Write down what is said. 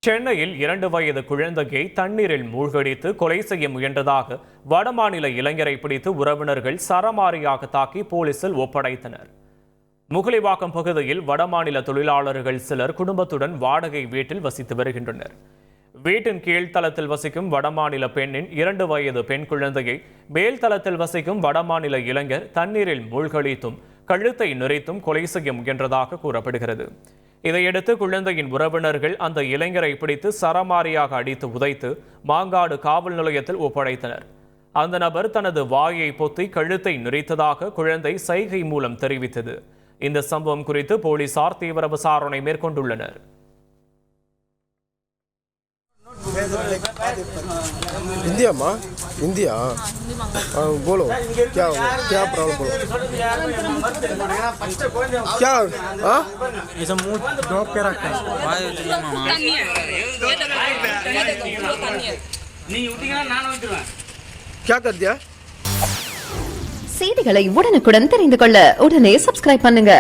சென்னையில் 2 வயது குழந்தையை தண்ணீரில் மூழ்கடித்து கொலை செய்ய முயன்றதாக வடமாநில இளைஞரை பிடித்து உறவினர்கள் சரமாரியாக தாக்கி போலீசில் ஒப்படைத்தனர். முகலிவாக்கம் பகுதியில் வடமாநில தொழிலாளர்கள் சிலர் குடும்பத்துடன் வாடகை வீட்டில் வசித்து வருகின்றனர். வீட்டின் கீழ்த்தளத்தில் வசிக்கும் வடமாநில பெண்ணின் 2 வயது பெண் குழந்தையை மேல்தளத்தில் வசிக்கும் வடமாநில இளைஞர் தண்ணீரில் மூழ்கடித்தும் கழுத்தை நெரித்தும் கொலை செய்ய முயன்றதாக கூறப்படுகிறது. இதையடுத்து குழந்தையின் உறவினர்கள் அந்த இளைஞரை பிடித்து சரமாரியாக அடித்து உதைத்து மாங்காடு காவல் நிலையத்தில் ஒப்படைத்தனர். அந்த நபர் தனது வாயை பொத்தி கழுத்தை நெரித்ததாக குழந்தை சைகை மூலம் தெரிவித்தது. இந்த சம்பவம் குறித்து போலீசார் தீவிர விசாரணை மேற்கொண்டுள்ளனர். इंडिया माँ इंडिया बोलो क्या क्या प्रॉब्लम बोलो क्या ऐसा मुंह ड्रॉप के रखा है क्या कर दिया செய்திகளை உடனுக்குடன் தெரிந்து கொள்ள உடனே சப்ஸ்கிரைப் பண்ணுங்க.